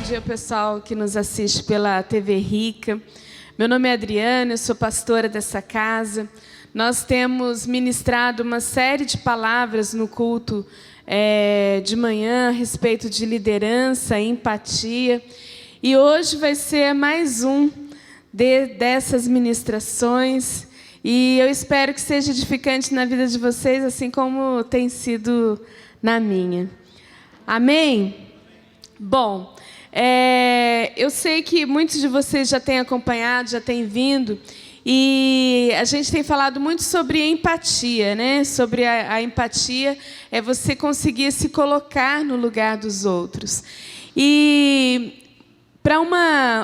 dia, pessoal que nos assiste pela TV Rica. Meu nome é Adriana, eu sou pastora dessa casa. Nós temos ministrado uma série de palavras no culto de manhã a respeito de liderança, empatia. E hoje vai ser mais um dessas ministrações. E eu espero que seja edificante na vida de vocês, assim como tem sido na minha. Amém? Bom, eu sei que muitos de vocês já têm acompanhado, já têm vindo, e a gente tem falado muito sobre empatia, né? Sobre a empatia é você conseguir se colocar no lugar dos outros. E para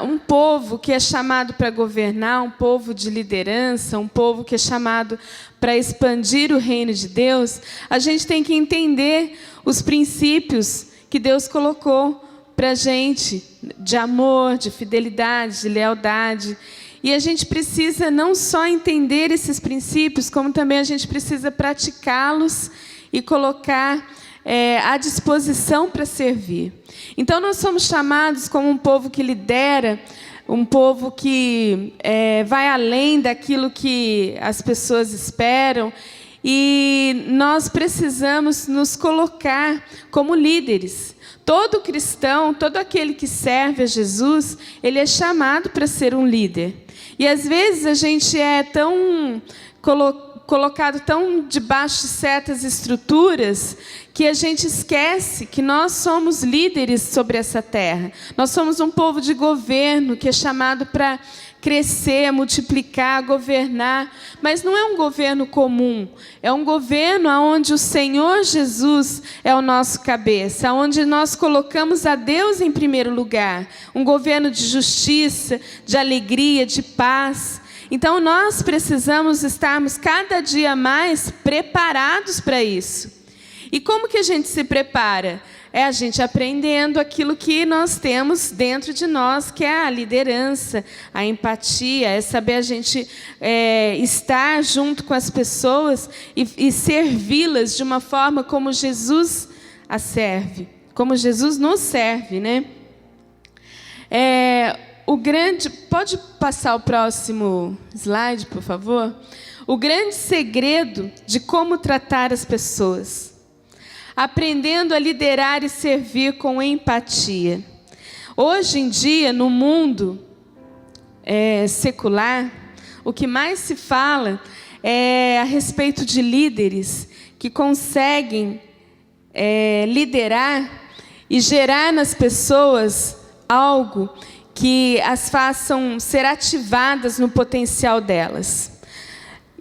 um povo que é chamado para governar, um povo de liderança, um povo que é chamado para expandir o reino de Deus, a gente tem que entender os princípios que Deus colocou para a gente, de amor, de fidelidade, de lealdade. E a gente precisa não só entender esses princípios, como também a gente precisa praticá-los e colocar à disposição para servir. Então, nós somos chamados como um povo que lidera, um povo que vai além daquilo que as pessoas esperam, e nós precisamos nos colocar como líderes. Todo cristão, todo aquele que serve a Jesus, ele é chamado para ser um líder. E às vezes a gente é tão colocado tão debaixo de certas estruturas que a gente esquece que nós somos líderes sobre essa terra. Nós somos um povo de governo que é chamado para crescer, multiplicar, governar, mas não é um governo comum, é um governo onde o Senhor Jesus é o nosso cabeça, onde nós colocamos a Deus em primeiro lugar, um governo de justiça, de alegria, de paz. Então nós precisamos estarmos cada dia mais preparados para isso. E como que a gente se prepara? É a gente aprendendo aquilo que nós temos dentro de nós, que é a liderança, a empatia, é saber a gente estar junto com as pessoas e servi-las de uma forma como Jesus as serve, como Jesus nos serve, né? Pode passar o próximo slide, por favor? O grande segredo de como tratar as pessoas. Aprendendo a liderar e servir com empatia. Hoje em dia, no mundo secular, o que mais se fala é a respeito de líderes que conseguem liderar e gerar nas pessoas algo que as façam ser ativadas no potencial delas.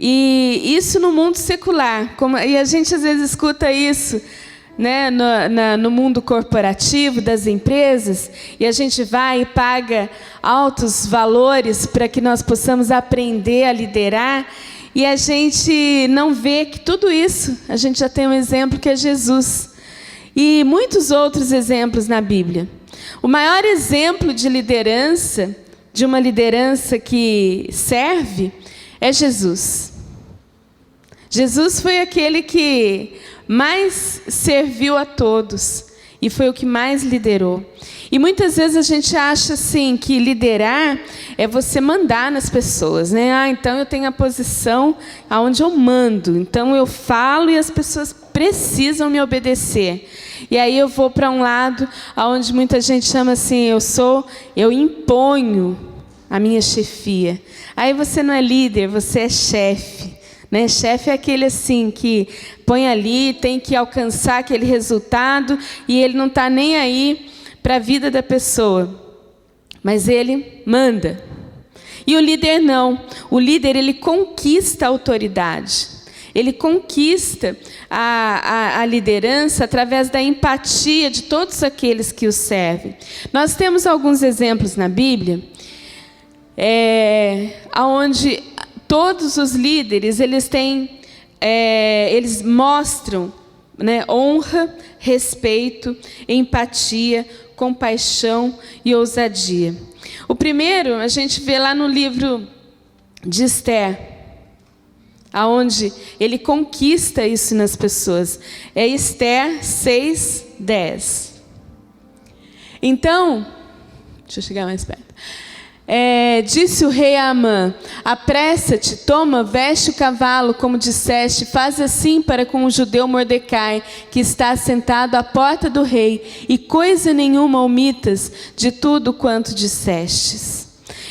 E isso no mundo secular. E a gente às vezes escuta isso, né, no mundo corporativo das empresas, e a gente vai e paga altos valores para que nós possamos aprender a liderar, e a gente não vê que tudo isso, a gente já tem um exemplo que é Jesus. E muitos outros exemplos na Bíblia. O maior exemplo de liderança, de uma liderança que serve, é Jesus. Jesus foi aquele que mais serviu a todos e foi o que mais liderou. E muitas vezes a gente acha assim que liderar é você mandar nas pessoas, né? Então eu tenho a posição aonde eu mando, então eu falo e as pessoas precisam me obedecer. E aí eu vou para um lado aonde muita gente chama assim, eu imponho a minha chefia. Aí você não é líder, você é chefe. Né? Chefe é aquele assim que põe ali, tem que alcançar aquele resultado e ele não está nem aí para a vida da pessoa, mas ele manda. E o líder não. O líder, ele conquista a autoridade. Ele conquista a liderança através da empatia de todos aqueles que o servem. Nós temos alguns exemplos na Bíblia, onde todos os líderes, eles mostram, né, honra, respeito, empatia, compaixão e ousadia. O primeiro, a gente vê lá no livro de Esther, aonde ele conquista isso nas pessoas. É Esther 6:10. Então, Deixa eu chegar mais perto. Disse o rei a Amã: apressa-te, toma, veste o cavalo, como disseste, faz assim para com o judeu Mordecai, que está sentado à porta do rei, e coisa nenhuma omitas de tudo quanto dissestes.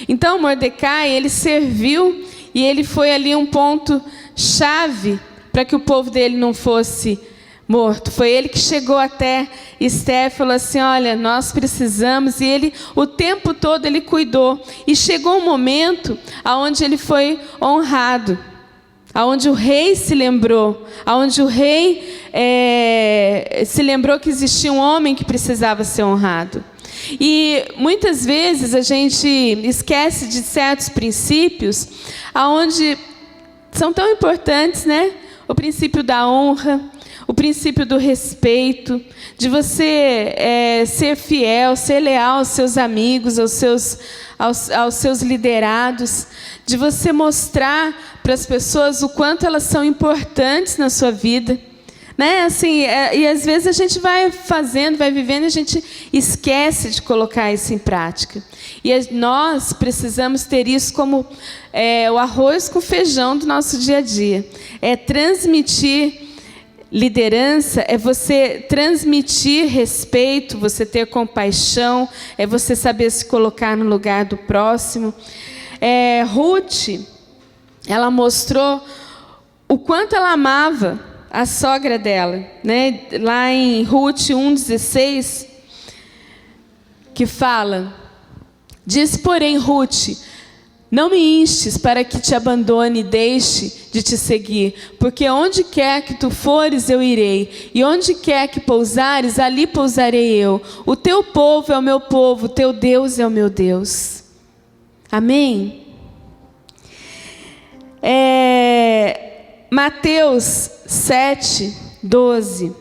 Então Mordecai, ele serviu, e ele foi ali um ponto chave para que o povo dele não fosse morto. Foi ele que chegou até Esther e falou assim: olha, nós precisamos. E ele, o tempo todo, ele cuidou. E chegou um momento onde ele foi honrado, onde o rei se lembrou, onde o rei se lembrou que existia um homem que precisava ser honrado. E muitas vezes a gente esquece de certos princípios onde são tão importantes, né? O princípio da honra, o princípio do respeito, de você ser fiel, ser leal aos seus amigos, aos seus liderados, de você mostrar para as pessoas o quanto elas são importantes na sua vida. Né? Assim, e às vezes a gente vai fazendo, vai vivendo, e a gente esquece de colocar isso em prática. E nós precisamos ter isso como o arroz com feijão do nosso dia a dia. É transmitir liderança, é você transmitir respeito, você ter compaixão, é você saber se colocar no lugar do próximo. Ruth, ela mostrou o quanto ela amava a sogra dela, né? Lá em Ruth 1,16, que fala: diz, porém, Ruth: não me instes para que te abandone e deixe de te seguir, porque onde quer que tu fores eu irei, e onde quer que pousares, ali pousarei eu. O teu povo é o meu povo, o teu Deus é o meu Deus. Amém? Mateus 7:12.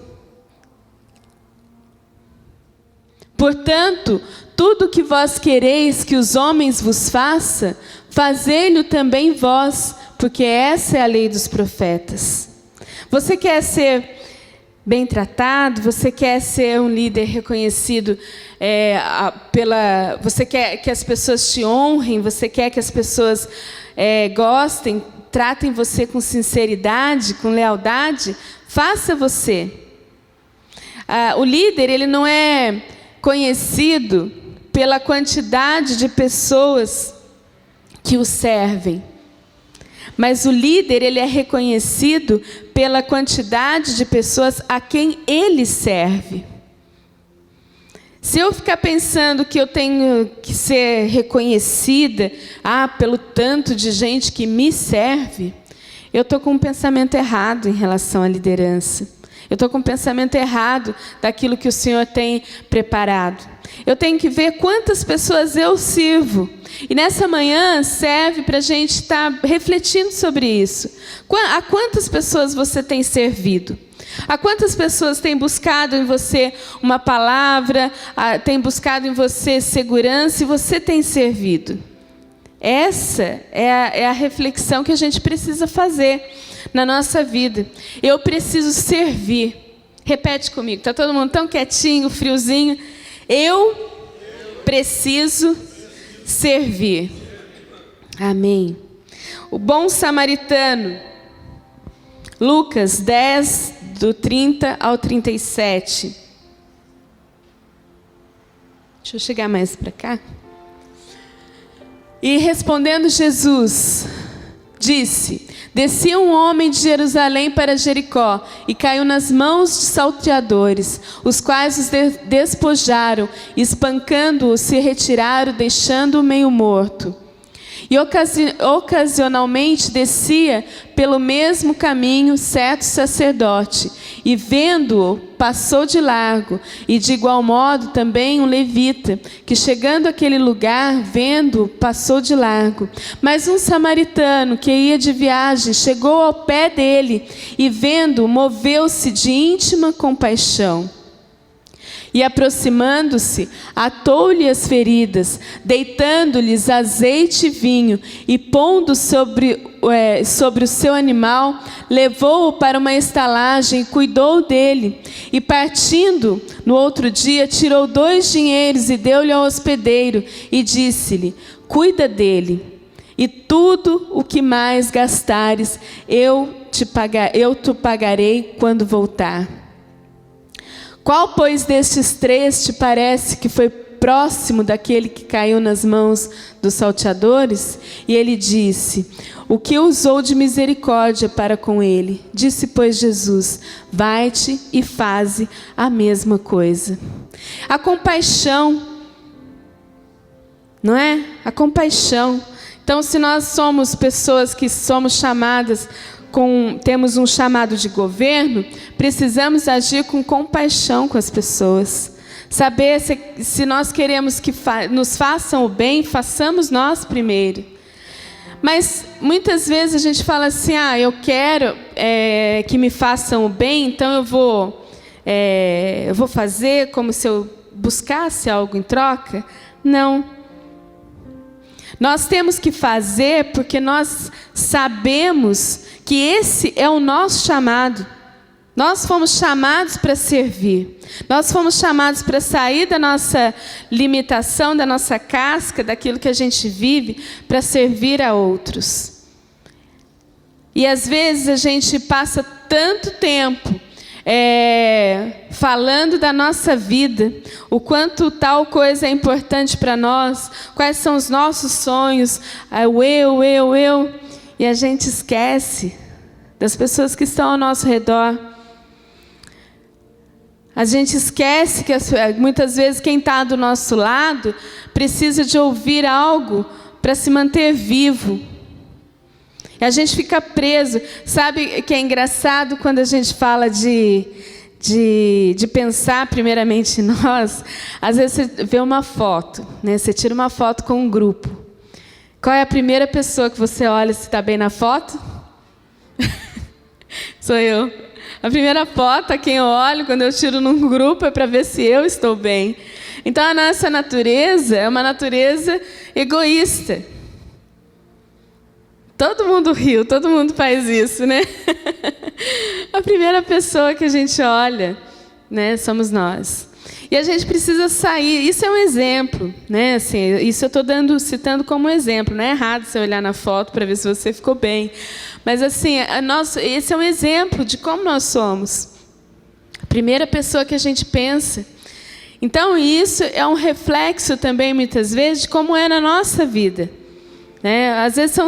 Portanto, tudo que vós quereis que os homens vos façam, fazei-lo também vós, porque essa é a lei dos profetas. Você quer ser bem tratado? Você quer ser um líder reconhecido você quer que as pessoas te honrem? Você quer que as pessoas gostem, tratem você com sinceridade, com lealdade? Faça você. O líder, ele não é conhecido pela quantidade de pessoas que o servem, mas o líder, ele é reconhecido pela quantidade de pessoas a quem ele serve. Se eu ficar pensando que eu tenho que ser reconhecida pelo tanto de gente que me serve, eu estou com um pensamento errado em relação à liderança. Eu estou com um pensamento errado daquilo que o Senhor tem preparado. Eu tenho que ver quantas pessoas eu sirvo. E nessa manhã serve para a gente estar refletindo sobre isso. A quantas pessoas você tem servido? A quantas pessoas têm buscado em você uma palavra, têm buscado em você segurança, e você tem servido? Essa é a reflexão que a gente precisa fazer na nossa vida. Eu preciso servir. Repete comigo. Está todo mundo tão quietinho, friozinho. Eu preciso servir. Amém. O bom samaritano. Lucas 10, do 30 ao 37. Deixa eu chegar mais para cá. E respondendo Jesus, disse: descia um homem de Jerusalém para Jericó e caiu nas mãos de salteadores, os quais os despojaram, espancando-o, se retiraram, deixando-o meio morto. E ocasionalmente descia pelo mesmo caminho certo sacerdote, e vendo-o, passou de largo, e de igual modo também um levita, que chegando àquele lugar, vendo-o, passou de largo. Mas um samaritano que ia de viagem chegou ao pé dele, e vendo-o, moveu-se de íntima compaixão. E aproximando-se, atou-lhe as feridas, deitando-lhes azeite e vinho, e pondo sobre sobre o seu animal, levou-o para uma estalagem, cuidou dele, e partindo no outro dia, tirou 2 dinheiros e deu-lhe ao hospedeiro, e disse-lhe: cuida dele, e tudo o que mais gastares, eu te pagarei quando voltar. Qual, pois, destes 3 te parece que foi próximo daquele que caiu nas mãos dos salteadores? E ele disse: o que usou de misericórdia para com ele. Disse, pois, Jesus: vai-te e faze a mesma coisa. A compaixão, não é? A compaixão. Então, se nós somos pessoas que somos chamadas, temos um chamado de governo, precisamos agir com compaixão com as pessoas. Saber se nós queremos que nos façam o bem, façamos nós primeiro. Mas muitas vezes a gente fala assim: eu quero que me façam o bem, então eu vou fazer como se eu buscasse algo em troca. Não. Nós temos que fazer porque nós sabemos que esse é o nosso chamado. Nós fomos chamados para servir. Nós fomos chamados para sair da nossa limitação, da nossa casca, daquilo que a gente vive, para servir a outros. E às vezes a gente passa tanto tempo falando da nossa vida, o quanto tal coisa é importante para nós, quais são os nossos sonhos, o eu, e a gente esquece das pessoas que estão ao nosso redor. A gente esquece que muitas vezes quem está do nosso lado precisa de ouvir algo para se manter vivo. E a gente fica preso. Sabe que é engraçado quando a gente fala de pensar primeiramente em nós? Às vezes você vê uma foto, né? Você tira uma foto com um grupo. Qual é a primeira pessoa que você olha se está bem na foto? Sou eu. A primeira foto a quem eu olho quando eu tiro num grupo é para ver se eu estou bem. Então a nossa natureza é uma natureza egoísta. Todo mundo riu, todo mundo faz isso, né? A primeira pessoa que a gente olha, né, somos nós. E a gente precisa sair. Isso é um exemplo, né? Assim, isso eu estou citando como exemplo. Não é errado você olhar na foto para ver se você ficou bem. Mas assim, esse é um exemplo de como nós somos. A primeira pessoa que a gente pensa. Então isso é um reflexo também, muitas vezes, de como é na nossa vida, né? Às vezes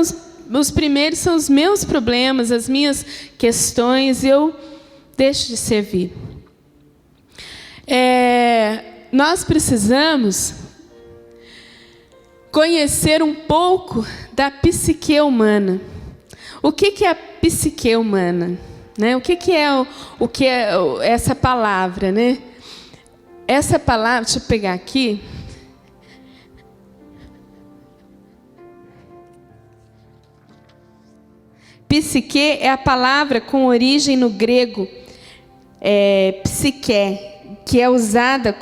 os primeiros são os meus problemas, as minhas questões, e eu deixo de servir. Nós precisamos conhecer um pouco da psique humana. O que é a psique humana? Né? O que é essa palavra? Né? Essa palavra, deixa eu pegar aqui. Psique é a palavra com origem no grego psique, que é usada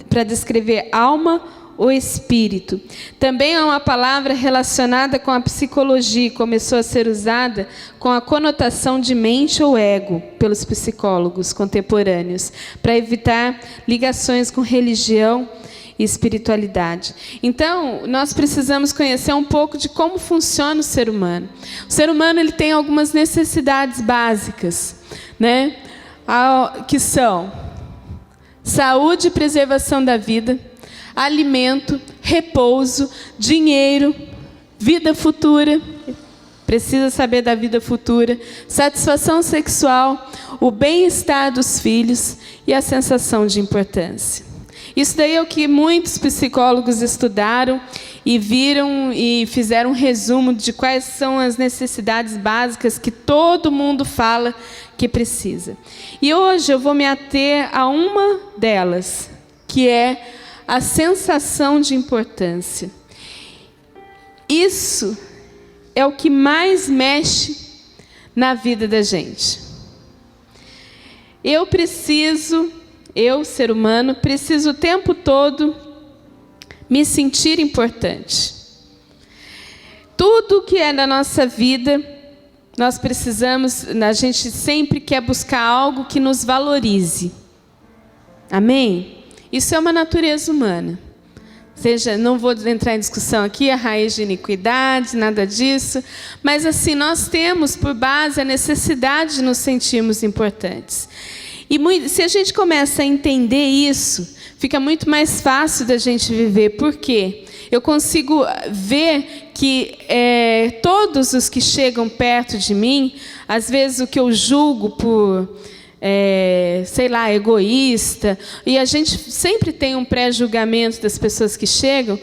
para descrever alma ou espírito. Também é uma palavra relacionada com a psicologia, começou a ser usada com a conotação de mente ou ego pelos psicólogos contemporâneos, para evitar ligações com religião e espiritualidade. Então, nós precisamos conhecer um pouco de como funciona o ser humano. O ser humano ele tem algumas necessidades básicas, né? Que são saúde e preservação da vida, alimento, repouso, dinheiro, vida futura, precisa saber da vida futura, satisfação sexual, o bem-estar dos filhos e a sensação de importância. Isso daí é o que muitos psicólogos estudaram e viram e fizeram um resumo de quais são as necessidades básicas que todo mundo fala que precisa. E hoje eu vou me ater a uma delas, que é a sensação de importância. Isso é o que mais mexe na vida da gente. Eu, ser humano, preciso o tempo todo me sentir importante. tudo que é da nossa vida, nós precisamos, a gente sempre quer buscar algo que nos valorize. Amém? Isso é uma natureza humana. Seja, não vou entrar em discussão aqui, a raiz de iniquidade, nada disso. Mas assim, nós temos por base a necessidade de nos sentirmos importantes. E se a gente começa a entender isso, fica muito mais fácil da gente viver. Por quê? Eu consigo ver que todos os que chegam perto de mim, às vezes o que eu julgo por, sei lá, egoísta, e a gente sempre tem um pré-julgamento das pessoas que chegam,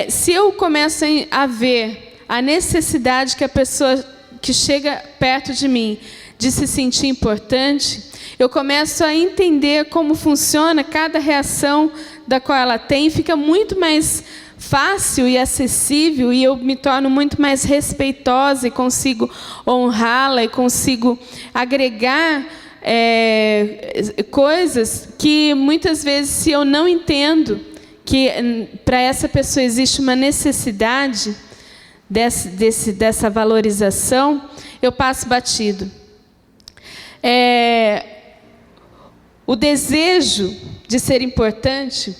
se eu começo a ver a necessidade que a pessoa que chega perto de mim de se sentir importante, eu começo a entender como funciona cada reação da qual ela tem, fica muito mais fácil e acessível, e eu me torno muito mais respeitosa e consigo honrá-la e consigo agregar coisas que muitas vezes, se eu não entendo que para essa pessoa existe uma necessidade dessa valorização, eu passo batido. O desejo de ser importante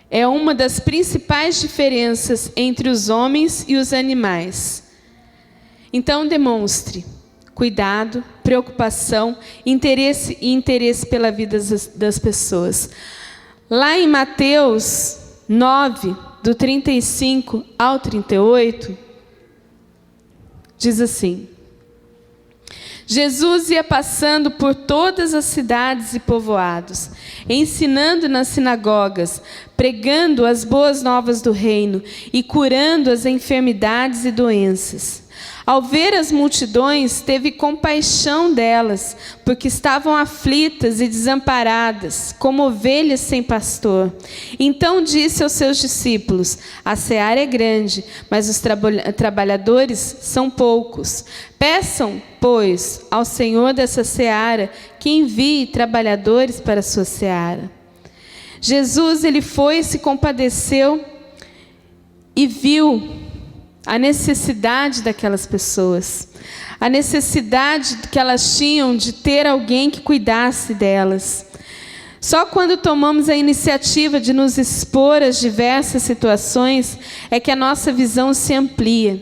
é uma das principais diferenças entre os homens e os animais. Então, demonstre cuidado, preocupação, interesse pela vida das pessoas. Lá em Mateus 9, do 35 ao 38, diz assim: Jesus ia passando por todas as cidades e povoados, ensinando nas sinagogas, pregando as boas novas do reino e curando as enfermidades e doenças. Ao ver as multidões, teve compaixão delas, porque estavam aflitas e desamparadas, como ovelhas sem pastor. Então disse aos seus discípulos: a seara é grande, mas os trabalhadores são poucos. Peçam, pois, ao Senhor dessa seara que envie trabalhadores para a sua seara. Jesus, ele foi e se compadeceu e viu a necessidade daquelas pessoas, a necessidade que elas tinham de ter alguém que cuidasse delas. Só quando tomamos a iniciativa de nos expor às diversas situações é que a nossa visão se amplia.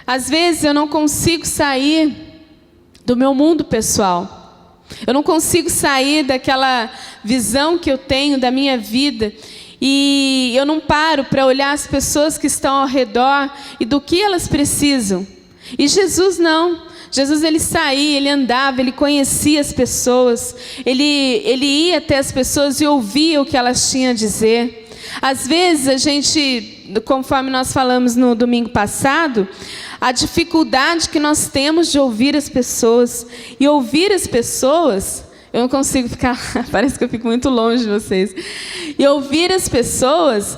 Às vezes eu não consigo sair do meu mundo pessoal. Eu não consigo sair daquela visão que eu tenho da minha vida. E eu não paro para olhar as pessoas que estão ao redor e do que elas precisam. E Jesus não. Jesus, ele saía, ele andava, ele conhecia as pessoas. Ele ia até as pessoas e ouvia o que elas tinham a dizer. Às vezes a gente, conforme nós falamos no domingo passado, a dificuldade que nós temos de ouvir as pessoas. E ouvir as pessoas, eu não consigo ficar, parece que eu fico muito longe de vocês. E ouvir as pessoas,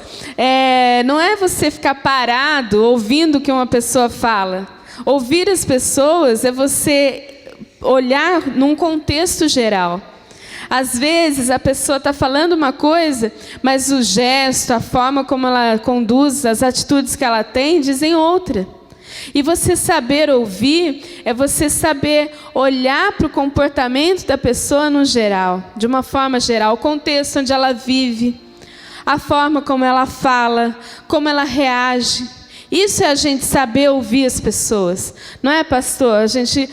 não é você ficar parado ouvindo o que uma pessoa fala. Ouvir as pessoas é você olhar num contexto geral. Às vezes a pessoa está falando uma coisa, mas o gesto, a forma como ela conduz, as atitudes que ela tem, dizem outra. E você saber ouvir é você saber olhar para o comportamento da pessoa no geral, de uma forma geral, o contexto onde ela vive, a forma como ela fala, como ela reage. Isso é a gente saber ouvir as pessoas. Não é, pastor? A gente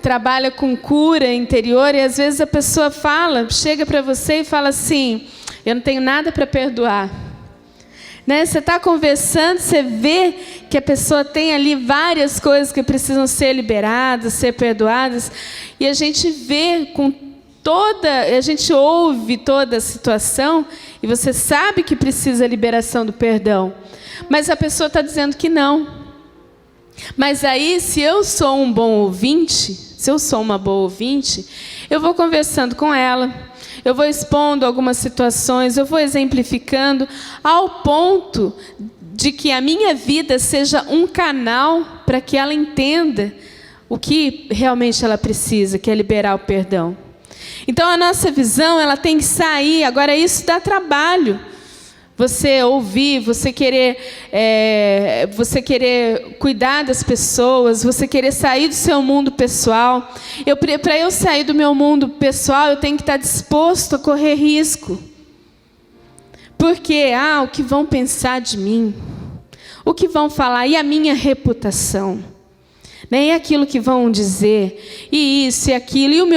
trabalha com cura interior e às vezes a pessoa chega para você e fala assim: eu não tenho nada para perdoar. Você está conversando, você vê que a pessoa tem ali várias coisas que precisam ser liberadas, ser perdoadas, e a gente vê a gente ouve toda a situação, e você sabe que precisa liberação do perdão, mas a pessoa está dizendo que não. Mas aí, se eu sou um bom ouvinte, se eu sou uma boa ouvinte, eu vou conversando com ela, eu vou expondo algumas situações, eu vou exemplificando, ao ponto de que a minha vida seja um canal para que ela entenda o que realmente ela precisa, que é liberar o perdão. Então a nossa visão, ela tem que sair. Agora isso dá trabalho, você ouvir, você querer cuidar das pessoas, você querer sair do seu mundo pessoal. Para eu sair do meu mundo pessoal, eu tenho que estar disposto a correr risco. Porque, o que vão pensar de mim? O que vão falar? E a minha reputação? Né? E aquilo que vão dizer? E isso e aquilo?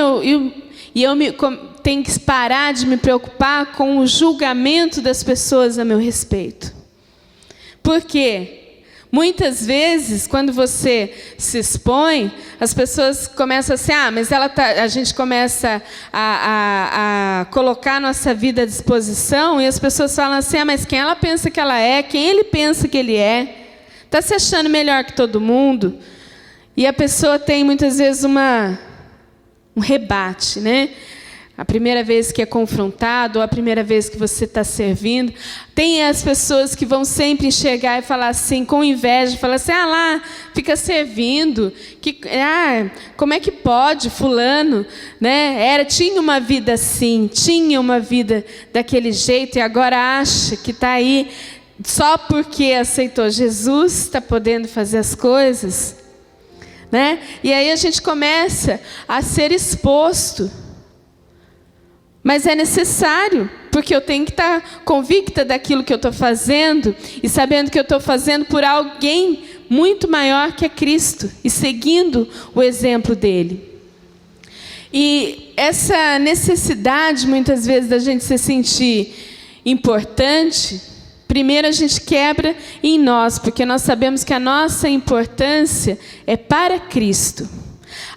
Tenho que parar de me preocupar com o julgamento das pessoas a meu respeito. Por quê? Muitas vezes, quando você se expõe, as pessoas começam assim, mas a gente começa a colocar nossa vida à disposição, e as pessoas falam assim, mas quem ela pensa que ela é, quem ele pensa que ele é, está se achando melhor que todo mundo. E a pessoa tem muitas vezes um rebate, né? A primeira vez que é confrontado, ou a primeira vez que você está servindo. Tem as pessoas que vão sempre enxergar e falar assim, com inveja, falar assim, lá, fica servindo. Como é que pode, fulano? Né? Tinha uma vida assim, tinha uma vida daquele jeito, e agora acha que está aí só porque aceitou Jesus, está podendo fazer as coisas. Né? E aí a gente começa a ser exposto. Mas é necessário, porque eu tenho que estar convicta daquilo que eu estou fazendo e sabendo que eu estou fazendo por alguém muito maior que é Cristo e seguindo o exemplo dele. E essa necessidade, muitas vezes, da gente se sentir importante, primeiro a gente quebra em nós, porque nós sabemos que a nossa importância é para Cristo.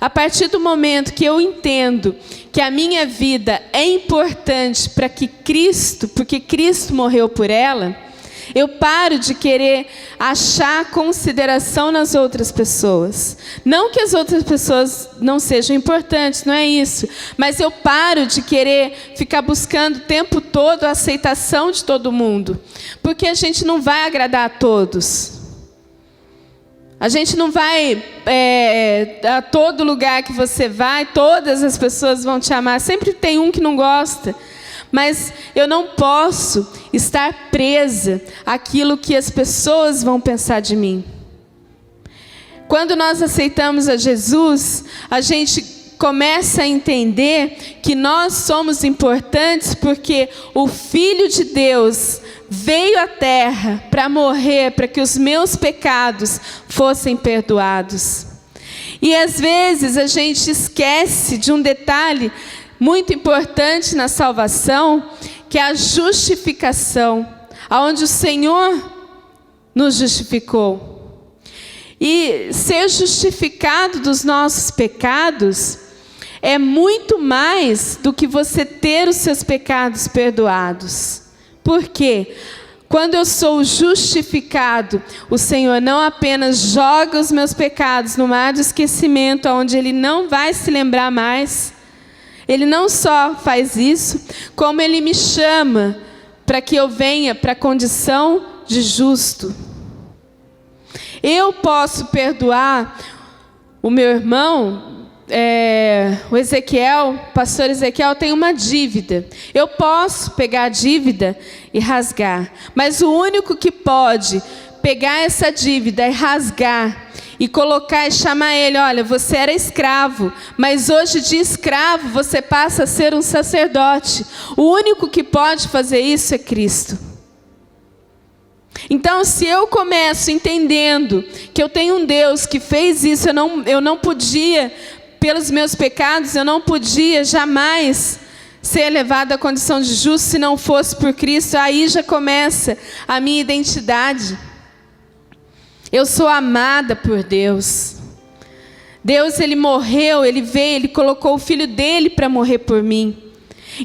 A partir do momento que eu entendo que a minha vida é importante para que Cristo, porque Cristo morreu por ela, eu paro de querer achar consideração nas outras pessoas. Não que as outras pessoas não sejam importantes, não é isso. Mas eu paro de querer ficar buscando o tempo todo a aceitação de todo mundo. Porque a gente não vai agradar a todos. A gente não vai, a todo lugar que você vai, todas as pessoas vão te amar. Sempre tem um que não gosta. Mas eu não posso estar presa àquilo que as pessoas vão pensar de mim. Quando nós aceitamos a Jesus, a gente começa a entender que nós somos importantes porque o Filho de Deus veio à terra para morrer, para que os meus pecados fossem perdoados. E às vezes a gente esquece de um detalhe muito importante na salvação, que é a justificação, aonde o Senhor nos justificou. E ser justificado dos nossos pecados é muito mais do que você ter os seus pecados perdoados. Por quê? Quando eu sou justificado, o Senhor não apenas joga os meus pecados no mar do esquecimento, onde Ele não vai se lembrar mais. Ele não só faz isso, como Ele me chama para que eu venha para a condição de justo. Eu posso perdoar o meu irmão, o Ezequiel, o pastor Ezequiel tem uma dívida. Eu posso pegar a dívida e rasgar, mas o único que pode pegar essa dívida e rasgar e colocar e chamar ele, olha, você era escravo, mas hoje de escravo você passa a ser um sacerdote. O único que pode fazer isso é Cristo. Então, se eu começo entendendo que eu tenho um Deus que fez isso, eu não podia, pelos meus pecados, eu não podia jamais ser elevado à condição de justo se não fosse por Cristo, aí já começa a minha identidade. Eu sou amada por Deus. Deus, Ele morreu, Ele veio, Ele colocou o Filho dEle para morrer por mim.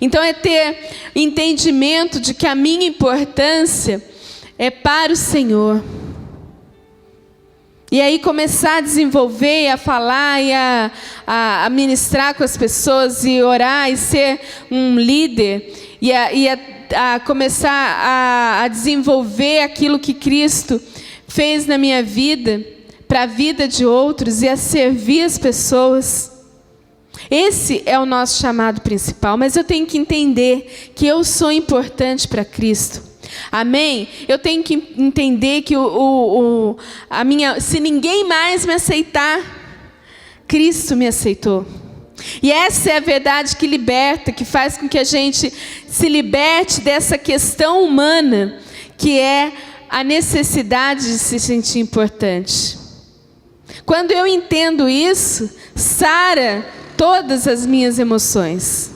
Então é ter entendimento de que a minha importância é para o Senhor. E aí começar a desenvolver, a falar e a ministrar com as pessoas e orar e ser um líder e a começar a desenvolver aquilo que Cristo fez na minha vida, para a vida de outros e a servir as pessoas. Esse é o nosso chamado principal, mas eu tenho que entender que eu sou importante para Cristo. Amém? Eu tenho que entender que se ninguém mais me aceitar, Cristo me aceitou. E essa é a verdade que liberta, que faz com que a gente se liberte dessa questão humana, que é a necessidade de se sentir importante. Quando eu entendo isso, sara todas as minhas emoções.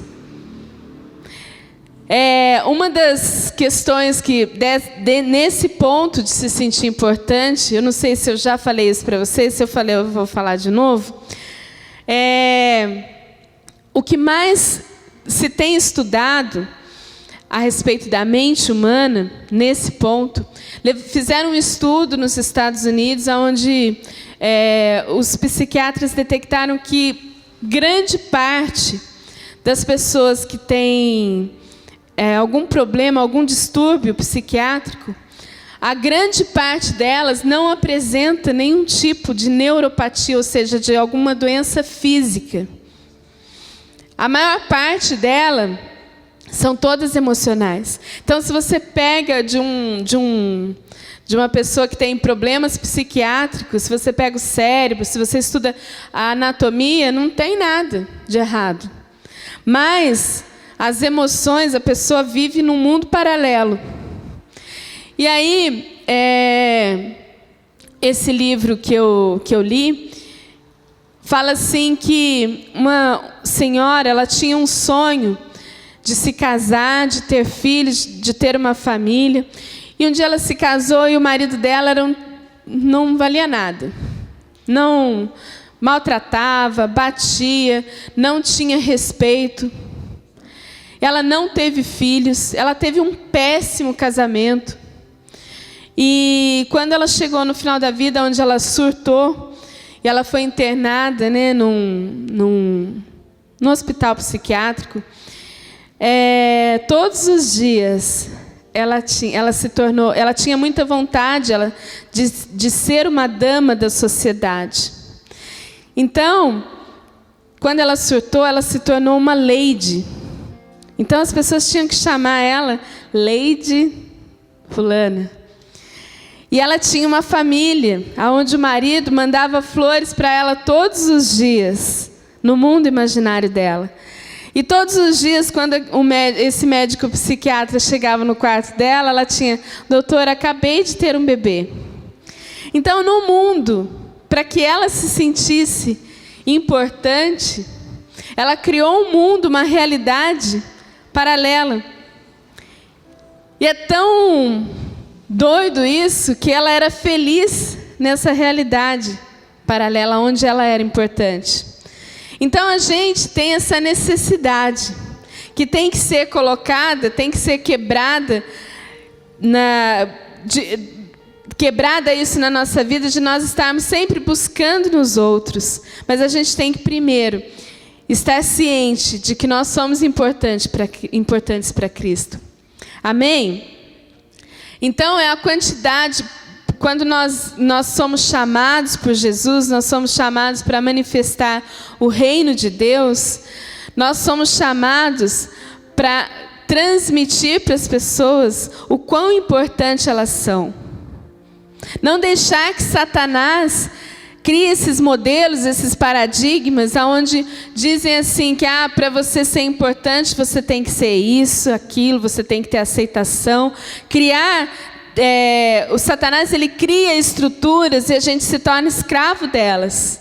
Uma das questões que, nesse ponto de se sentir importante, eu não sei se eu já falei isso para vocês, se eu falei eu vou falar de novo, o que mais se tem estudado a respeito da mente humana, nesse ponto, fizeram um estudo nos Estados Unidos, onde os psiquiatras detectaram que grande parte das pessoas que têm algum problema, algum distúrbio psiquiátrico, a grande parte delas não apresenta nenhum tipo de neuropatia, ou seja, de alguma doença física. A maior parte dela são todas emocionais. Então, se você pega de uma pessoa que tem problemas psiquiátricos, se você pega o cérebro, se você estuda a anatomia, não tem nada de errado. Mas as emoções, a pessoa vive num mundo paralelo. E aí, esse livro que eu li, fala assim que uma senhora, ela tinha um sonho de se casar, de ter filhos, de ter uma família. E um dia ela se casou e o marido dela não valia nada. Não maltratava, batia, não tinha respeito. Ela não teve filhos, ela teve um péssimo casamento. E quando ela chegou no final da vida, onde ela surtou, e ela foi internada, né, num hospital psiquiátrico, todos os dias ela tinha muita vontade de ser uma dama da sociedade. Então, quando ela surtou, ela se tornou uma lady. Então as pessoas tinham que chamar ela Lady Fulana. E ela tinha uma família, onde o marido mandava flores para ela todos os dias, no mundo imaginário dela. E todos os dias, quando esse médico psiquiatra chegava no quarto dela, ela tinha: doutora, acabei de ter um bebê. Então, no mundo, para que ela se sentisse importante, ela criou um mundo, uma realidade paralela. E é tão doido isso, que ela era feliz nessa realidade paralela, onde ela era importante. Então a gente tem essa necessidade, que tem que ser colocada, tem que ser quebrada, quebrada isso na nossa vida, de nós estarmos sempre buscando nos outros. Mas a gente tem que primeiro estar ciente de que nós somos importantes para Cristo. Amém? Então é a quantidade, quando nós somos chamados por Jesus, nós somos chamados para manifestar o reino de Deus, nós somos chamados para transmitir para as pessoas o quão importante elas são. Não deixar que Satanás crie esses modelos, esses paradigmas, onde dizem assim que para você ser importante, você tem que ser isso, aquilo, você tem que ter aceitação. O Satanás, ele cria estruturas e a gente se torna escravo delas.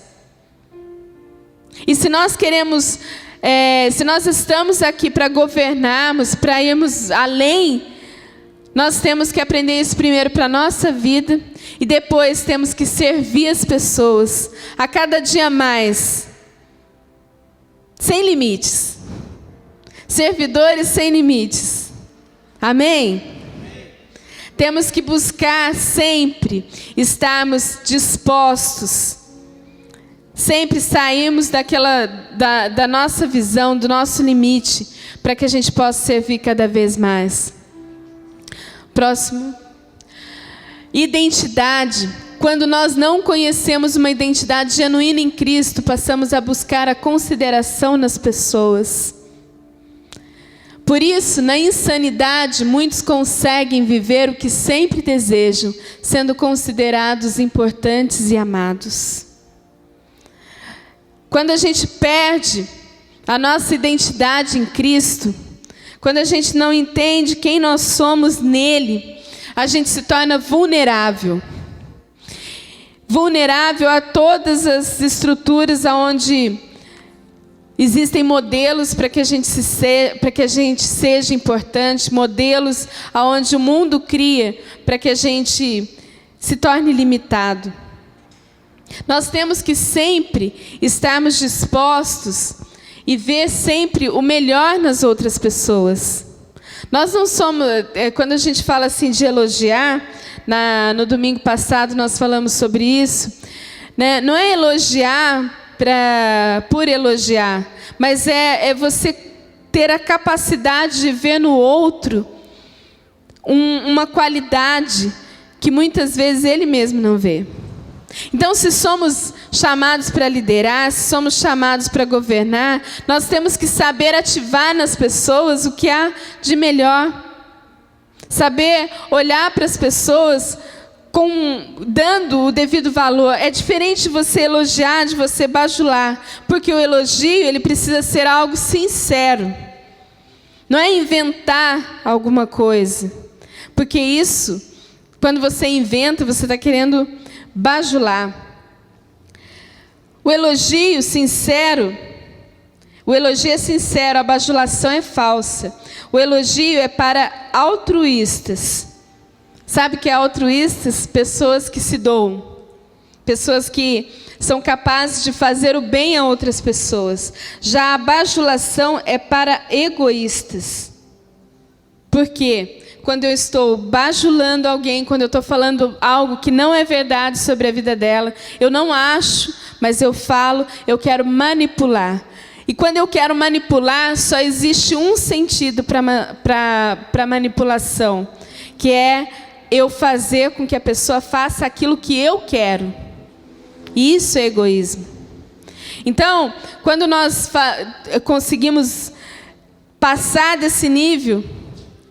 E se nós queremos, se nós estamos aqui para governarmos, para irmos além, nós temos que aprender isso primeiro para a nossa vida e depois temos que servir as pessoas a cada dia mais, sem limites. Servidores sem limites. Amém? Temos que buscar sempre estarmos dispostos, sempre sairmos da nossa visão, do nosso limite, para que a gente possa servir cada vez mais. Próximo. Identidade. Quando nós não conhecemos uma identidade genuína em Cristo, passamos a buscar a consideração nas pessoas. Por isso, na insanidade, muitos conseguem viver o que sempre desejam, sendo considerados importantes e amados. Quando a gente perde a nossa identidade em Cristo, quando a gente não entende quem nós somos nele, a gente se torna vulnerável. Vulnerável a todas as estruturas onde existem modelos para que a gente seja importante, modelos onde o mundo cria para que a gente se torne limitado. Nós temos que sempre estarmos dispostos e ver sempre o melhor nas outras pessoas. Nós não somos, quando a gente fala assim de elogiar, no domingo passado nós falamos sobre isso, né? Não é elogiar por elogiar, mas é você ter a capacidade de ver no outro uma qualidade que muitas vezes ele mesmo não vê. Então, se somos chamados para liderar, se somos chamados para governar, nós temos que saber ativar nas pessoas o que há de melhor. Saber olhar para as pessoas dando o devido valor. É diferente de você elogiar, de você bajular, porque o elogio ele precisa ser algo sincero. Não é inventar alguma coisa, porque isso, quando você inventa, você está querendo bajular. O elogio é sincero, a bajulação é falsa. O elogio é para altruístas. Sabe o que é altruístas? Pessoas que se doam. Pessoas que são capazes de fazer o bem a outras pessoas. Já a bajulação é para egoístas. Por quê? Quando eu estou bajulando alguém, quando eu estou falando algo que não é verdade sobre a vida dela, eu não acho, mas eu falo, eu quero manipular. E quando eu quero manipular, só existe um sentido para manipulação, que é eu fazer com que a pessoa faça aquilo que eu quero. E isso é egoísmo. Então, quando nós conseguimos passar desse nível,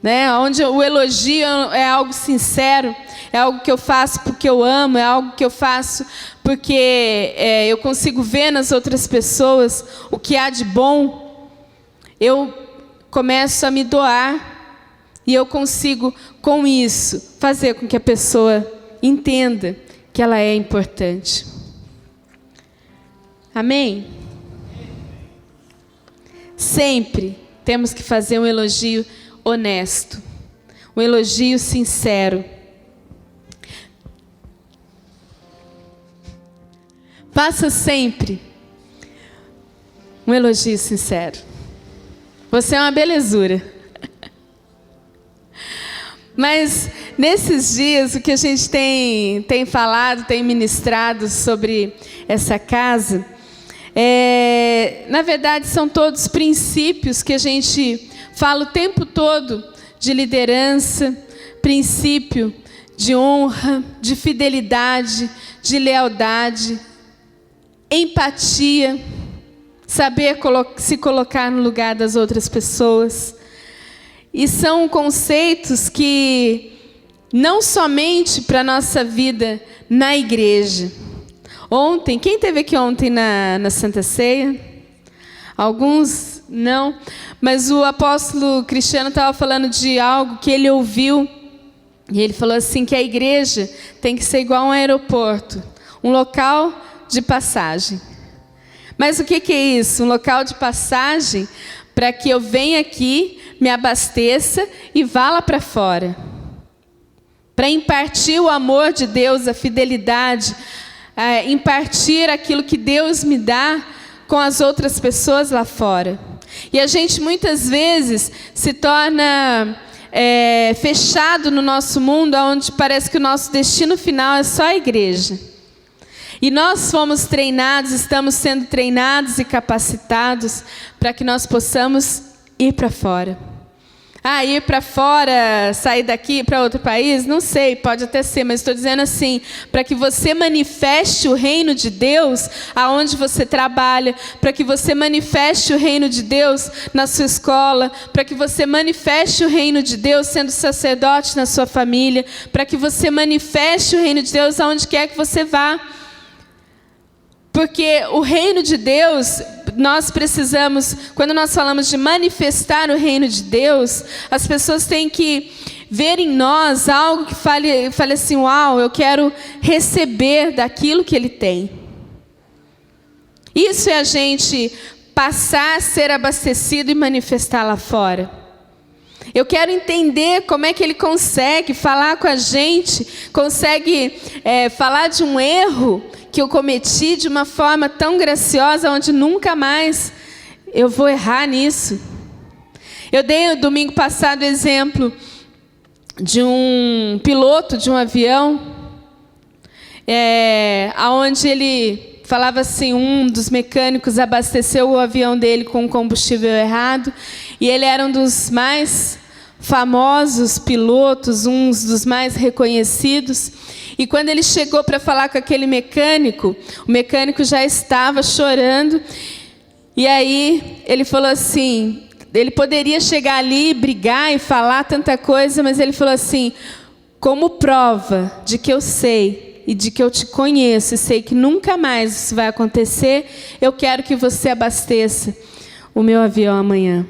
né, onde o elogio é algo sincero, é algo que eu faço porque eu amo, é algo que eu faço porque eu consigo ver nas outras pessoas o que há de bom, eu começo a me doar. E eu consigo, com isso, fazer com que a pessoa entenda que ela é importante. Amém? Sempre temos que fazer um elogio honesto, um elogio sincero. Faça sempre um elogio sincero. Você é uma belezura. Mas, nesses dias, o que a gente tem falado, tem ministrado sobre essa casa, na verdade, são todos princípios que a gente fala o tempo todo de liderança, princípio de honra, de fidelidade, de lealdade, empatia, saber se colocar no lugar das outras pessoas. E são conceitos que não somente para a nossa vida na igreja. Ontem, quem esteve aqui ontem na Santa Ceia? Alguns não, mas o apóstolo Cristiano estava falando de algo que ele ouviu. E ele falou assim, que a igreja tem que ser igual a um aeroporto, um local de passagem. Mas o que é isso? Um local de passagem para que eu venha aqui, me abasteça e vá lá para fora. Para impartir o amor de Deus, a fidelidade, impartir aquilo que Deus me dá com as outras pessoas lá fora. E a gente muitas vezes se torna fechado no nosso mundo, onde parece que o nosso destino final é só a igreja. E nós fomos treinados, estamos sendo treinados e capacitados para que nós possamos ir para fora. ir para fora, sair daqui para outro país? Não sei, pode até ser, mas estou dizendo assim, para que você manifeste o reino de Deus aonde você trabalha, para que você manifeste o reino de Deus na sua escola, para que você manifeste o reino de Deus sendo sacerdote na sua família, para que você manifeste o reino de Deus aonde quer que você vá. Porque o reino de Deus, nós precisamos, quando nós falamos de manifestar o reino de Deus, as pessoas têm que ver em nós algo que fale assim, uau, eu quero receber daquilo que Ele tem. Isso é a gente passar a ser abastecido e manifestar lá fora. Eu quero entender como é que Ele consegue falar com a gente, consegue falar de um erro que eu cometi de uma forma tão graciosa, onde nunca mais eu vou errar nisso. Eu dei no domingo passado o exemplo de um piloto de um avião, onde ele falava assim, um dos mecânicos abasteceu o avião dele com combustível errado, e ele era um dos mais famosos pilotos, um dos mais reconhecidos. E quando ele chegou para falar com aquele mecânico, o mecânico já estava chorando. E aí ele falou assim, ele poderia chegar ali, brigar e falar tanta coisa, mas ele falou assim, como prova de que eu sei e de que eu te conheço e sei que nunca mais isso vai acontecer, eu quero que você abasteça o meu avião amanhã.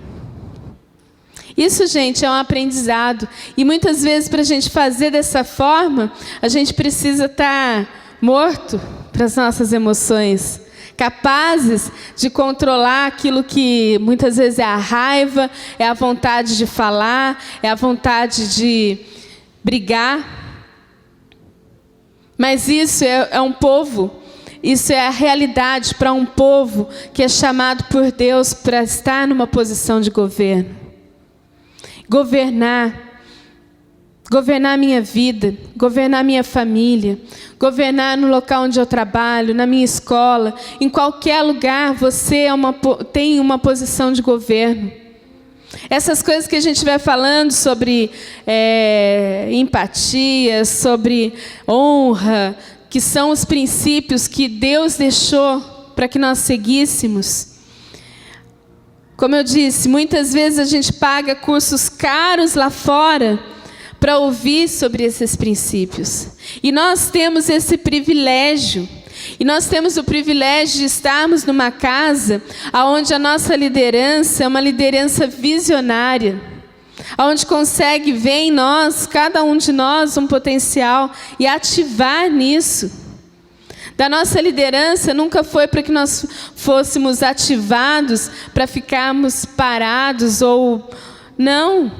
Isso, gente, é um aprendizado. E muitas vezes, para a gente fazer dessa forma, a gente precisa estar morto para as nossas emoções, capazes de controlar aquilo que muitas vezes é a raiva, é a vontade de falar, é a vontade de brigar. Mas isso é um povo, isso é a realidade para um povo que é chamado por Deus para estar numa posição de governo. Governar a minha vida, governar a minha família, governar no local onde eu trabalho, na minha escola, em qualquer lugar você tem uma posição de governo. Essas coisas que a gente vai falando sobre empatia, sobre honra, que são os princípios que Deus deixou para que nós seguíssemos. Como eu disse, muitas vezes a gente paga cursos caros lá fora para ouvir sobre esses princípios. E nós temos esse privilégio. E nós temos o privilégio de estarmos numa casa onde a nossa liderança é uma liderança visionária, onde consegue ver em nós, cada um de nós, um potencial e ativar nisso. Da nossa liderança nunca foi para que nós fôssemos ativados para ficarmos parados ou... Não.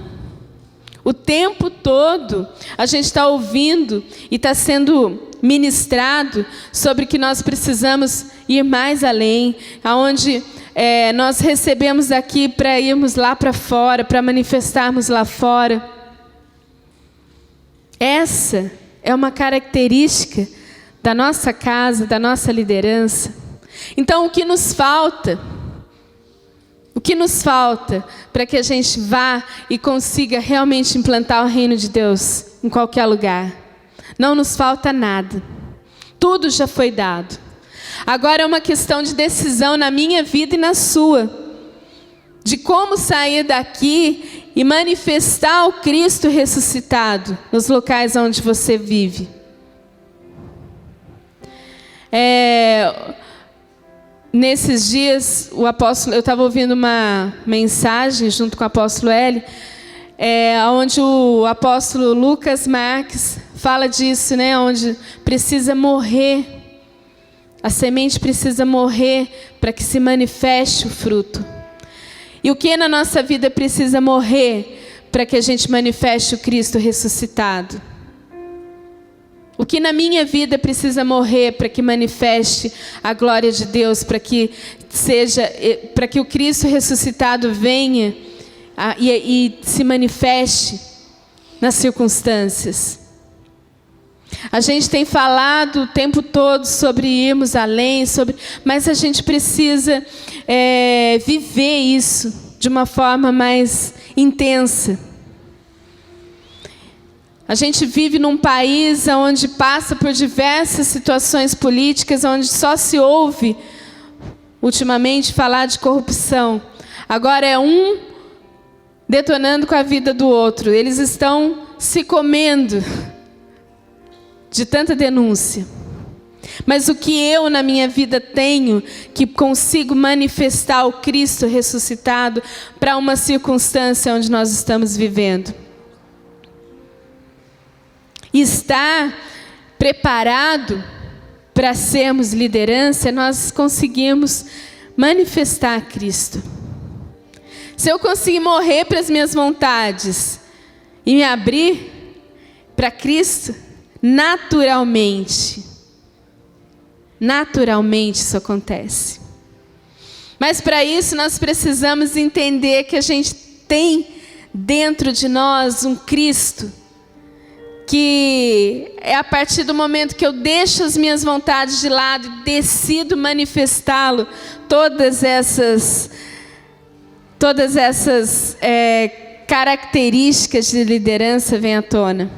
O tempo todo a gente está ouvindo e está sendo ministrado sobre que nós precisamos ir mais além, aonde nós recebemos aqui para irmos lá para fora, para manifestarmos lá fora. Essa é uma característica da nossa casa, da nossa liderança. Então, o que nos falta? O que nos falta para que a gente vá e consiga realmente implantar o reino de Deus em qualquer lugar? Não nos falta nada. Tudo já foi dado. Agora é uma questão de decisão na minha vida e na sua. De como sair daqui e manifestar o Cristo ressuscitado nos locais onde você vive. Nesses dias, eu estava ouvindo uma mensagem junto com o apóstolo Eli, onde o apóstolo Lucas Marques fala disso, né? Onde precisa morrer, a semente precisa morrer para que se manifeste o fruto. E o que na nossa vida precisa morrer para que a gente manifeste o Cristo ressuscitado? O que na minha vida precisa morrer para que manifeste a glória de Deus, para que o Cristo ressuscitado venha e se manifeste nas circunstâncias? A gente tem falado o tempo todo sobre irmos além, mas a gente precisa viver isso de uma forma mais intensa. A gente vive num país onde passa por diversas situações políticas, onde só se ouve, ultimamente, falar de corrupção. Agora é um detonando com a vida do outro. Eles estão se comendo de tanta denúncia. Mas o que eu na minha vida tenho, que consigo manifestar o Cristo ressuscitado para uma circunstância onde nós estamos vivendo? Estar preparado para sermos liderança, nós conseguimos manifestar Cristo. Se eu conseguir morrer para as minhas vontades e me abrir para Cristo, naturalmente isso acontece. Mas para isso nós precisamos entender que a gente tem dentro de nós um Cristo, que é a partir do momento que eu deixo as minhas vontades de lado e decido manifestá-lo, todas essas características de liderança vêm à tona.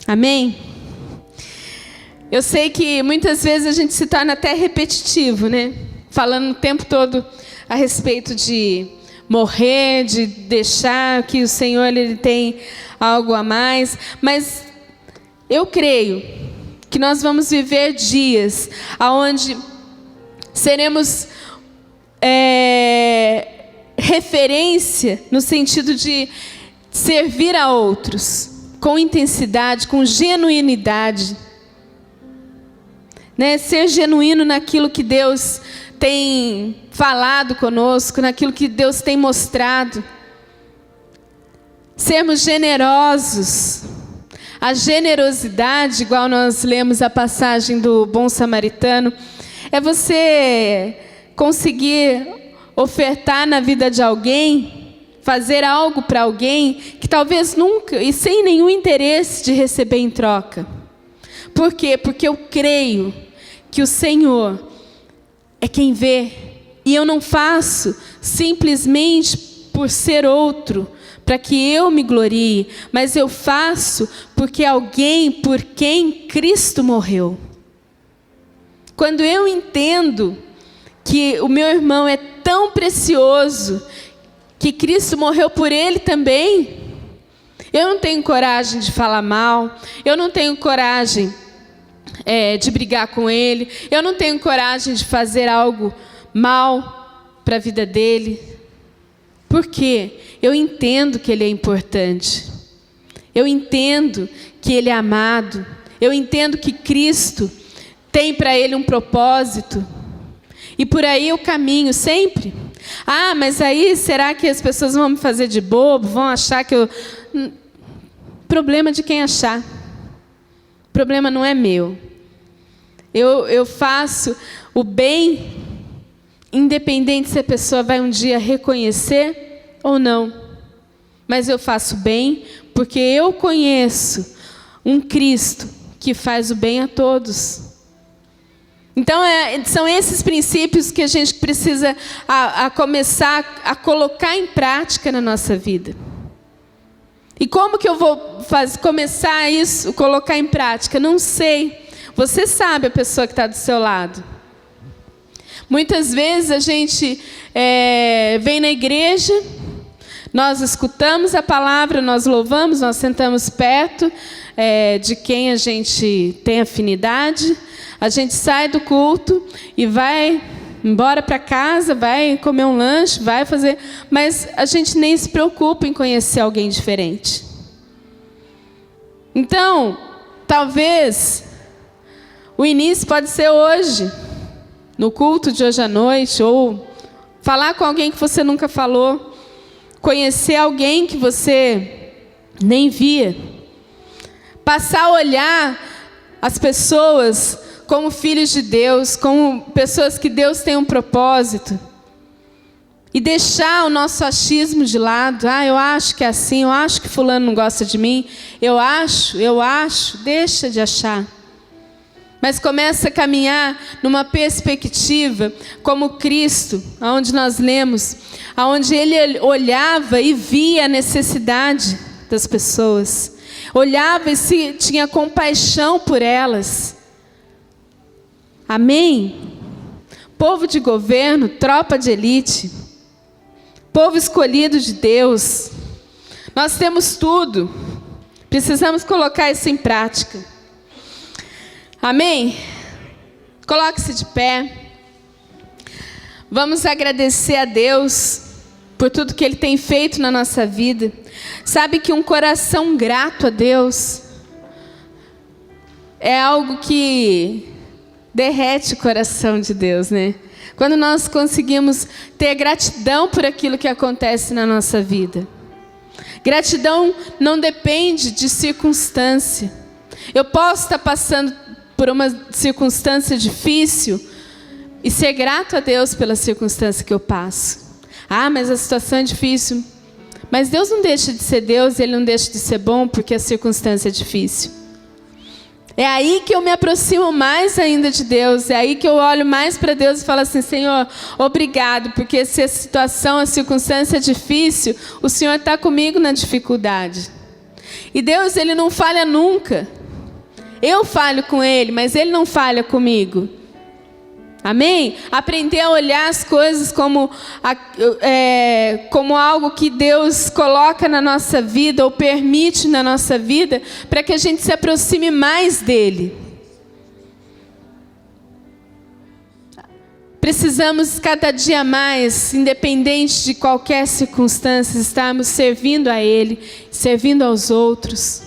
Amém? Eu sei que muitas vezes a gente se torna até repetitivo, né? Falando o tempo todo a respeito de morrer, de deixar que o Senhor ele tem algo a mais. Mas eu creio que nós vamos viver dias onde seremos referência no sentido de servir a outros com intensidade, com genuinidade, né? Ser genuíno naquilo que Deus tem falado conosco, naquilo que Deus tem mostrado. Sermos generosos. A generosidade, igual nós lemos a passagem do bom samaritano, é você conseguir ofertar na vida de alguém, fazer algo para alguém que talvez nunca, e sem nenhum interesse de receber em troca. Por quê? Porque eu creio que o Senhor é quem vê, e eu não faço simplesmente por ser outro, para que eu me glorie, mas eu faço porque alguém por quem Cristo morreu. Quando eu entendo que o meu irmão é tão precioso, que Cristo morreu por ele também, eu não tenho coragem de falar mal, eu não tenho coragem de brigar com ele, eu não tenho coragem de fazer algo mal para a vida dele. Por quê? Eu entendo que ele é importante, eu entendo que ele é amado, eu entendo que Cristo tem para ele um propósito, e por aí eu caminho sempre. Ah, mas aí será que as pessoas vão me fazer de bobo, vão achar que eu... Problema de quem achar, o problema não é meu. Eu faço o bem, independente se a pessoa vai um dia reconhecer ou não. Mas eu faço bem porque eu conheço um Cristo que faz o bem a todos. Então, são esses princípios que a gente precisa começar a colocar em prática na nossa vida. E como que eu vou começar isso, colocar em prática? Não sei. Você sabe a pessoa que está do seu lado. Muitas vezes a gente vem na igreja, nós escutamos a palavra, nós louvamos, nós sentamos perto de quem a gente tem afinidade, a gente sai do culto e vai embora para casa, vai comer um lanche, vai fazer... Mas a gente nem se preocupa em conhecer alguém diferente. Então, talvez... O início pode ser hoje, no culto de hoje à noite, ou falar com alguém que você nunca falou, conhecer alguém que você nem via, passar a olhar as pessoas como filhos de Deus, como pessoas que Deus tem um propósito, e deixar o nosso achismo de lado. Ah, eu acho que é assim, eu acho que fulano não gosta de mim, eu acho, deixa de achar. Mas começa a caminhar numa perspectiva como Cristo, onde nós lemos, onde ele olhava e via a necessidade das pessoas. Olhava e tinha compaixão por elas. Amém? Povo de governo, tropa de elite, povo escolhido de Deus. Nós temos tudo. Precisamos colocar isso em prática. Amém? Coloque-se de pé. Vamos agradecer a Deus por tudo que Ele tem feito na nossa vida. Sabe que um coração grato a Deus é algo que derrete o coração de Deus, né? Quando nós conseguimos ter gratidão por aquilo que acontece na nossa vida. Gratidão não depende de circunstância. Eu posso estar passando por uma circunstância difícil e ser grato a Deus pela circunstância que eu passo. Ah, mas a situação é difícil. Mas Deus não deixa de ser Deus, Ele não deixa de ser bom porque a circunstância é difícil. É aí que eu me aproximo mais ainda de Deus. É aí que eu olho mais para Deus e falo assim: Senhor, obrigado, porque se a situação, a circunstância é difícil, o Senhor está comigo na dificuldade. E Deus, Ele não falha nunca. Eu falho com Ele, mas Ele não falha comigo. Amém? Aprender a olhar as coisas como algo que Deus coloca na nossa vida ou permite na nossa vida para que a gente se aproxime mais dEle. Precisamos cada dia mais, independente de qualquer circunstância, estarmos servindo a Ele, servindo aos outros.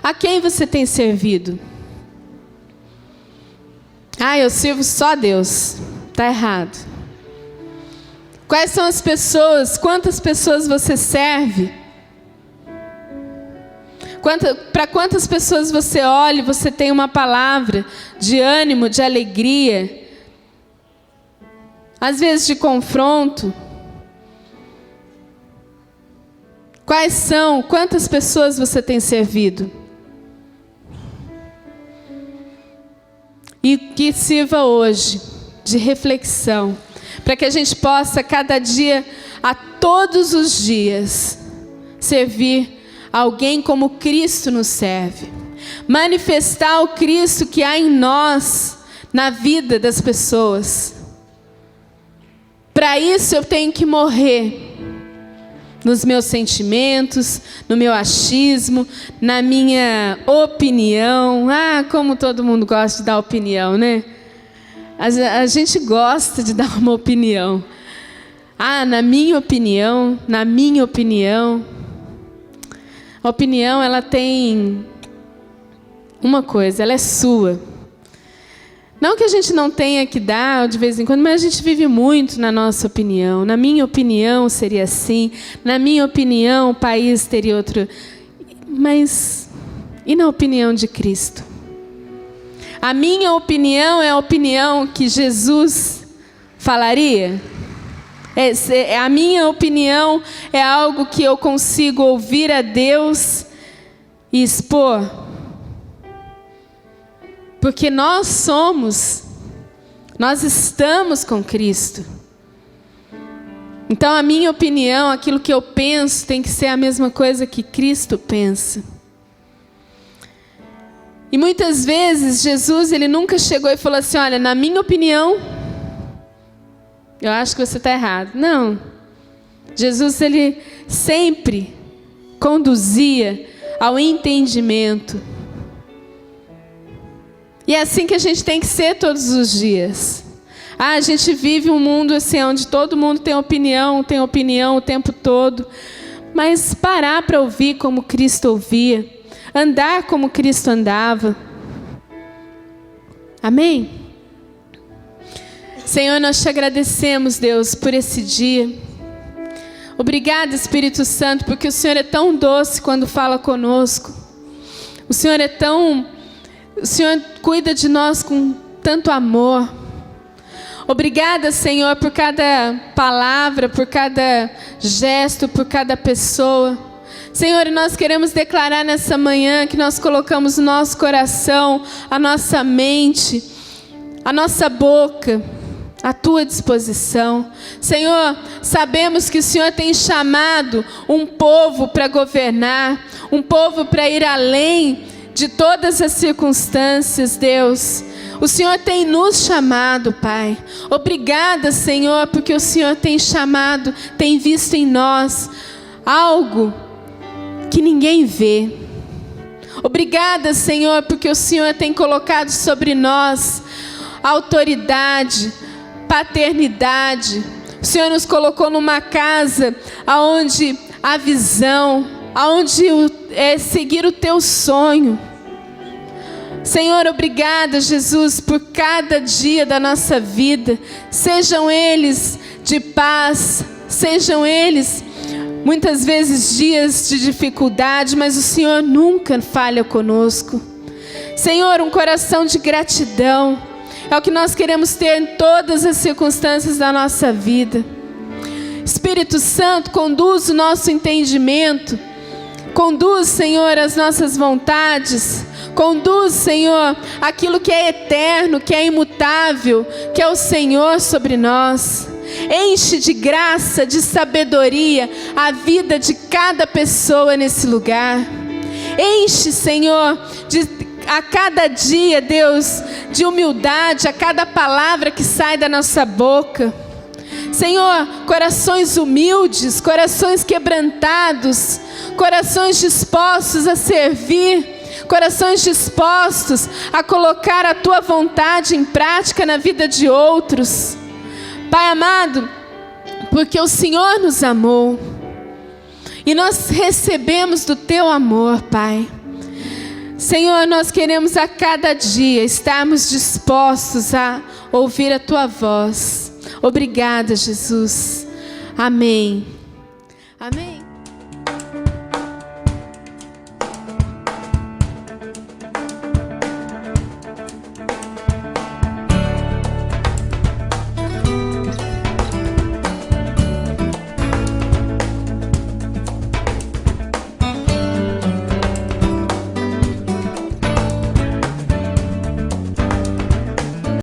A quem você tem servido? Ah, eu sirvo só a Deus. Está errado. Quais são as pessoas? Quantas pessoas você serve? Para quantas pessoas você olha e você tem uma palavra de ânimo, de alegria? Às vezes de confronto. Quantas pessoas você tem servido? E que sirva hoje de reflexão, para que a gente possa cada dia, a todos os dias, servir alguém como Cristo nos serve. Manifestar o Cristo que há em nós, na vida das pessoas. Para isso eu tenho que morrer nos meus sentimentos, no meu achismo, na minha opinião. Ah, como todo mundo gosta de dar opinião, né? A gente gosta de dar uma opinião. Ah, na minha opinião. A opinião, ela tem uma coisa, ela é sua. Não que a gente não tenha que dar de vez em quando, mas a gente vive muito na nossa opinião. Na minha opinião seria assim. Na minha opinião o país teria outro. Mas e na opinião de Cristo? A minha opinião é a opinião que Jesus falaria? A minha opinião é algo que eu consigo ouvir a Deus e expor? Porque nós estamos com Cristo. Então a minha opinião, aquilo que eu penso, tem que ser a mesma coisa que Cristo pensa. E muitas vezes Jesus, Ele nunca chegou e falou assim: olha, na minha opinião, eu acho que você está errado. Não. Jesus, Ele sempre conduzia ao entendimento. E é assim que a gente tem que ser todos os dias. Ah, a gente vive um mundo assim, onde todo mundo tem opinião o tempo todo. Mas parar para ouvir como Cristo ouvia. Andar como Cristo andava. Amém? Senhor, nós te agradecemos, Deus, por esse dia. Obrigada, Espírito Santo, porque o Senhor é tão doce quando fala conosco. O Senhor cuida de nós com tanto amor. Obrigada, Senhor, por cada palavra, por cada gesto, por cada pessoa. Senhor, nós queremos declarar nessa manhã que nós colocamos o nosso coração, a nossa mente, a nossa boca à tua disposição. Senhor, sabemos que o Senhor tem chamado um povo para governar, um povo para ir além de todas as circunstâncias, Deus. O Senhor tem nos chamado, Pai. Obrigada, Senhor, porque o Senhor tem chamado, tem visto em nós algo que ninguém vê. Obrigada, Senhor, porque o Senhor tem colocado sobre nós autoridade, paternidade. O Senhor nos colocou numa casa onde a visão, onde é seguir o teu sonho. Senhor, obrigada, Jesus, por cada dia da nossa vida, sejam eles de paz, sejam eles muitas vezes dias de dificuldade, mas o Senhor nunca falha conosco. Senhor, um coração de gratidão é o que nós queremos ter em todas as circunstâncias da nossa vida. Espírito Santo, conduz o nosso entendimento, conduz, Senhor, as nossas vontades, conduz, Senhor, aquilo que é eterno, que é imutável, que é o Senhor sobre nós. Enche de graça, de sabedoria a vida de cada pessoa nesse lugar. Enche, Senhor, a cada dia, Deus, de humildade, a cada palavra que sai da nossa boca. Senhor, corações humildes, corações quebrantados, corações dispostos a servir, corações dispostos a colocar a tua vontade em prática na vida de outros. Pai amado, porque o Senhor nos amou e nós recebemos do teu amor, Pai. Senhor, nós queremos a cada dia estarmos dispostos a ouvir a tua voz. Obrigada, Jesus. Amém. Amém.